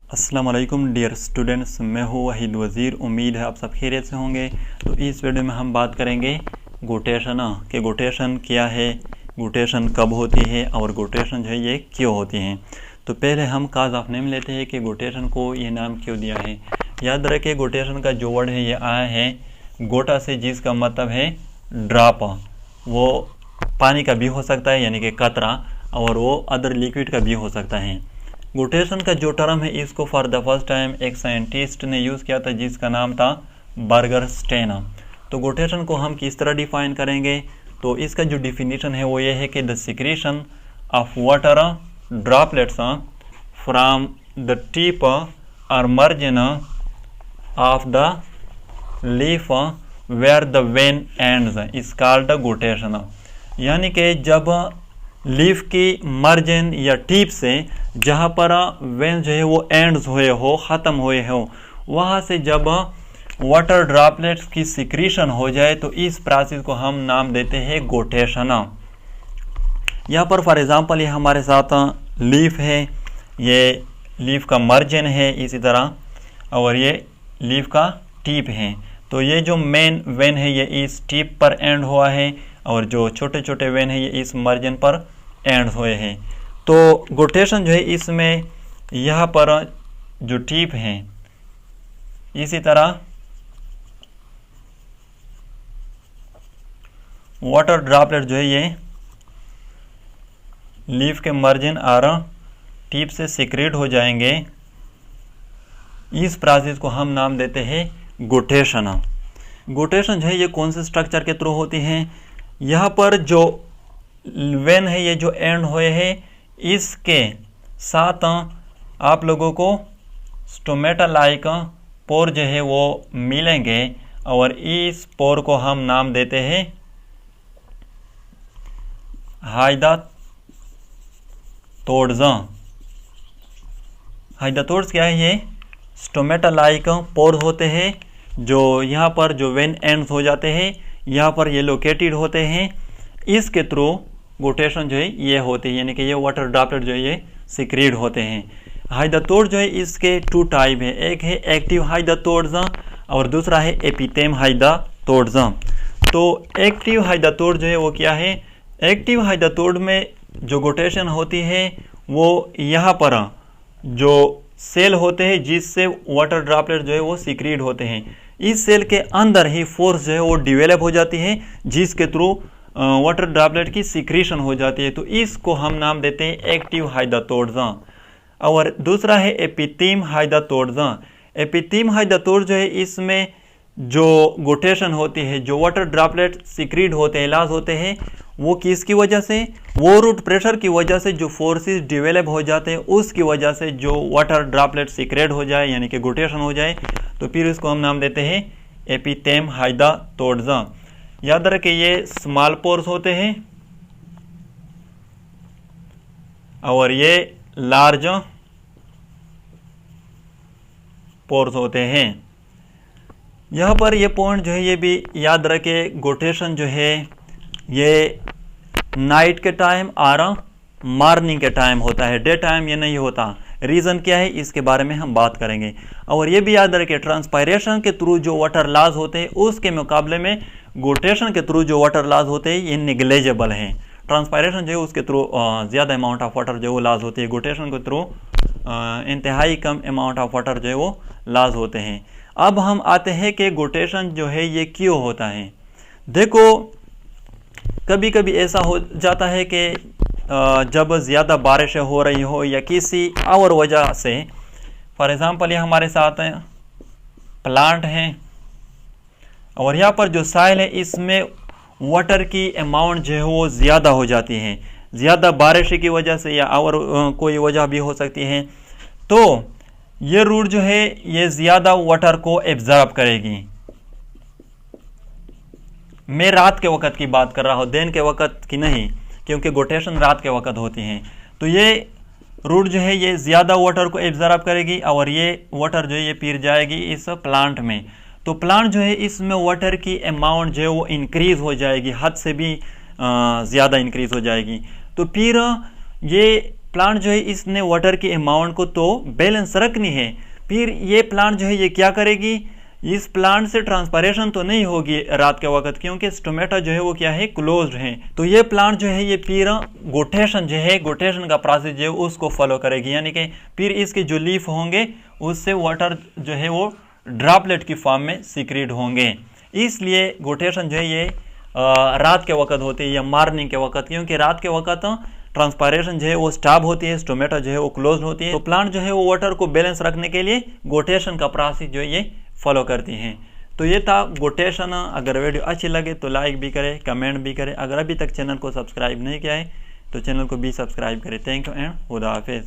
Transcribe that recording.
अस्सलाम वालेकुम dear students, मैं हूँ वहीद वज़ीर। उम्मीद है आप सब खैरियत से होंगे। तो इस वीडियो में हम बात करेंगे गोटेशन कि गोटेशन क्या है, गोटेशन कब होती है और गोटेशन जो है ये क्यों होती हैं। तो पहले हम काज ऑफ नेम लेते हैं कि गोटेशन को ये नाम क्यों दिया है। याद रखें गोटेशन का जो वर्ड है ये आया है गोटा से, जिसका मतलब है ड्रॉप। वो पानी का भी हो सकता है यानी कि कतरा, और वो अदर लिक्विड का भी हो सकता है। गोटेशन का जो टर्म है इसको फॉर द फर्स्ट टाइम एक साइंटिस्ट ने यूज़ किया था जिसका नाम था बर्गरस्टेन। तो गोटेशन को हम किस तरह डिफाइन करेंगे, तो इसका जो डिफिनीशन है वो ये है कि the secretion of water droplets from the tip और margin of the leaf where the vein ends is called guttation. यानी कि जब लीफ की मार्जिन या टिप से जहाँ पर वेन जो है वो एंड्स हुए हो, ख़त्म हुए हो, वहाँ से जब वाटर ड्रॉपलेट्स की सिक्रीशन हो जाए तो इस प्रोसेस को हम नाम देते हैं गोटेशन। यहाँ पर फॉर एग्जांपल ये हमारे साथ लीफ है, ये लीफ का मार्जिन है इसी तरह, और ये लीफ का टिप है। तो ये जो मेन वेन है ये इस टिप पर एंड हुआ है और जो छोटे छोटे वेन है ये इस मार्जिन पर एंड हुए हैं। तो गोटेशन जो है इसमें यहाँ पर जो टिप है, इसी तरह वाटर ड्रॉपलेट जो है ये लीफ के मार्जिन और टिप से सिक्रेट हो जाएंगे। इस प्रोसेस को हम नाम देते हैं गोटेशन। गोटेशन जो है ये कौन से स्ट्रक्चर के थ्रू होती हैं, यहाँ पर जो वेन है ये जो एंड हुए हैं इसके साथ आप लोगों को स्टोमेटा लाइक पोर जो है वो मिलेंगे और इस पोर को हम नाम देते हैं हाइडाथोड्स। हाइडाथोड्स क्या है, ये स्टोमेटा लाइक पोर होते हैं जो यहाँ पर जो वेन एंड्स हो जाते हैं यहाँ पर ये लोकेटेड होते हैं। इसके थ्रू गोटेशन जो है ये होती है, यानी कि ये वाटर ड्रॉपलेट जो है ये सिक्रीट होते हैं। हाइडाथोड जो है इसके टू टाइप है, एक है एक्टिव हाइडाथोड्स और दूसरा है एपिथेम हाइडाथोड्स। तो एक्टिव हाइडाथोड जो है वो क्या है, एक्टिव हाइडाथोड में जो गोटेशन होती है वो यहाँ पर जो सेल होते हैं जिससे वाटर ड्रॉपलेट जो है वो सिक्रीट होते हैं, इस सेल के अंदर ही फोर्स जो है वो डिवेलप हो जाती है जिसके थ्रू वाटर ड्रॉपलेट की सिक्रीशन हो जाती है। तो इसको हम नाम देते हैं एक्टिव हाइडाथोड्स। और दूसरा है एपिथीम हाइडाथोड्स। एपिथीम हाइडाथोड जो है इसमें जो गोटेशन होती है, जो वाटर ड्रॉपलेट सिक्रीट होते हैं, लॉस होते हैं, वो किसकी वजह से, वो रूट प्रेशर की वजह से जो फोर्सेस डिवेलप हो जाते हैं उसकी वजह से जो वाटर ड्रॉपलेट सिक्रेट हो जाए यानी कि गोटेशन हो जाए, तो फिर इसको हम नाम देते हैं एपिथेम हाइडाथोड्स। याद रखें ये स्मॉल पोर्स होते हैं और ये लार्ज पोर्स होते हैं। यहाँ पर ये पॉइंट जो है ये भी याद रखें, गोटेशन जो है ये नाइट के टाइम और मॉर्निंग के टाइम होता है, डे टाइम ये नहीं होता। रीज़न क्या है इसके बारे में हम बात करेंगे। और ये भी याद रखें ट्रांसपायरेशन के थ्रू जो वाटर लॉस होते हैं उसके मुकाबले में गोटेशन के थ्रू जो वाटर लॉस होते हैं ये निगलेजेबल हैं। ट्रांसपायरेशन जो है उसके थ्रू ज़्यादा अमाउंट ऑफ वाटर जो है वो लॉस होती है, गोटेशन के थ्रू इंतहाई कम अमाउंट ऑफ वाटर जो है वो लॉस होते हैं। अब हम आते हैं कि गोटेशन जो है ये क्यों होता है। देखो कभी कभी ऐसा हो जाता है कि जब ज़्यादा बारिश हो रही हो या किसी और वजह से, फॉर एग्ज़ाम्पल ये हमारे साथ प्लांट हैं और यहाँ पर जो सॉइल है इसमें वाटर की अमाउंट जो है वो ज़्यादा हो जाती है, ज़्यादा बारिश की वजह से या और कोई वजह भी हो सकती है। तो ये रूट जो है ये ज़्यादा वाटर को एब्जॉर्ब करेगी। मैं रात के वक़्त की बात कर रहा हूँ, दिन के वक़्त की नहीं, क्योंकि गोटेशन रात के वक़्त होती हैं। तो ये रूट जो है ये ज़्यादा वाटर को एब्जॉर्ब करेगी और ये वाटर जो है ये फिर जाएगी इस प्लांट में। तो प्लांट जो है इसमें वाटर की अमाउंट जो है वो इंक्रीज़ हो जाएगी, हद से भी ज़्यादा इंक्रीज़ हो जाएगी। तो फिर ये प्लांट जो है इसने वाटर की अमाउंट को तो बैलेंस रखनी है। फिर ये प्लांट जो है ये क्या करेगी, इस प्लांट से ट्रांसपायरेशन तो नहीं होगी रात के वक्त, क्योंकि स्टोमेटा जो है वो क्या है, क्लोज्ड है। तो ये प्लांट जो है ये फिर गोटेशन जो है, गोटेशन का प्रोसेस जो है उसको फॉलो करेगी, यानी कि फिर इसके जो लीफ होंगे उससे वाटर जो है वो ड्रॉपलेट की फॉर्म में सीक्रेट होंगे। इसलिए गोटेशन जो है ये रात के वक्त होती है या मॉर्निंग के वक्त, क्योंकि रात के वक्त ट्रांसपायरेशन जो है वो स्टॉप होती है, स्टोमेटा जो है वो क्लोज होती है। तो प्लांट जो है वो वाटर को बैलेंस रखने के लिए गोटेशन का प्रोसेस जो है ये फॉलो करती हैं। तो ये था गोटेशन। अगर वीडियो अच्छी लगे तो लाइक भी करें, कमेंट भी करें। अगर अभी तक चैनल को सब्सक्राइब नहीं किया है तो चैनल को भी सब्सक्राइब करें। थैंक यू एंड खुदा हाफिज़।